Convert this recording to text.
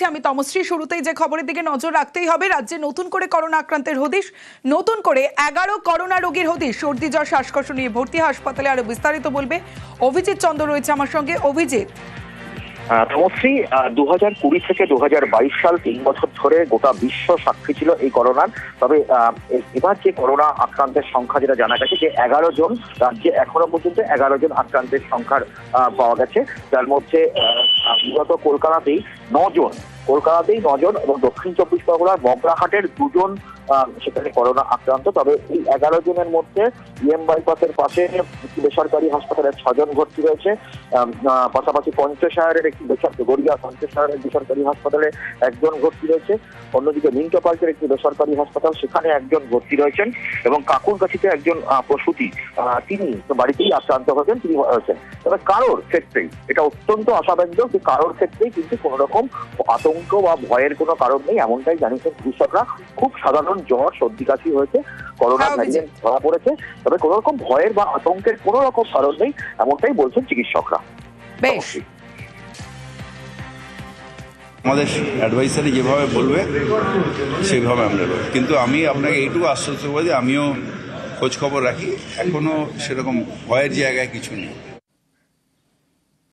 আমি তমশ্রী। শুরুতেই যে খবরের দিকে নজর রাখতেই হবে, রাজ্যে নতুন করে করোনা আক্রান্তের হদিশ। নতুন করে 11 করোনা রোগীর হদিশ। সর্দি জ্বর শ্বাসকষ্ট নিয়ে ভর্তি হাসপাতালে। আরো বিস্তারিত বলবে অভিজিৎ চন্দ্র, রয়েছে আমার সঙ্গে। অভিজিৎ। তমশ্রী, 2020 থেকে 2022 সাল 3 বছর ধরে গোটা বিশ্ব সাক্ষী ছিল এই করোনার। তবে এবার যে করোনা আক্রান্তের সংখ্যা যেটা জানা গেছে যে 11 জন, রাজ্যে এখনো পর্যন্ত 11 জন আক্রান্তের সংখ্যার পাওয়া গেছে, যার মধ্যে মূলত কলকাতাতেই 9 জন এবং দক্ষিণ 24 পরগনার মগরাহাটের 2 জন সেখানে করোনা আক্রান্ত। তবে এই 11 জনের মধ্যে ইএম বাইপাসের পাশে একটি বেসরকারি হাসপাতালে 6 জন ভর্তি রয়েছে। পাশাপাশি পঞ্চশায়রের একটি গড়িয়া পঞ্চশায়রের বেসরকারি হাসপাতালে 1 জন ভর্তি রয়েছে। অন্যদিকে মিন্টো পার্কের একটি বেসরকারি হাসপাতাল, সেখানে 1 জন ভর্তি রয়েছেন। এবং কাকুরগাছিতে একজন প্রসূতি, তিনি বাড়িতেই আক্রান্ত হয়েছেন, তিনি হয়েছেন। তবে কারোর ক্ষেত্রেই এটা অত্যন্ত আশাব্যঞ্জক যে কারোর ক্ষেত্রেই কিন্তু কোনো রকম আতঙ্ক বা ভয়ের কোনো কারণ নেই, এমনটাই জানিয়েছেন চিকিৎসকরা। খুব সাধারণ জ্বর, সর্দি কাশি হয়েছে, করোনা ভ্যারিয়েন্ট ধরা পড়েছে, তবে কোনো রকম ভয়ের বা আতঙ্কের কোনো রকম কারণ নেই, এমনটাই বলছেন চিকিৎসকরা। বেশ, আমাদের অ্যাডভাইসারি যেভাবে বলবে সেইভাবে আমরা বলব। কিন্তু আমি আপনাকে এইটুকু আশ্বস্ত করবো যে আমিও খোঁজ খবর রাখি, এখনো সেরকম ভয়ের জায়গায় কিছু নেই।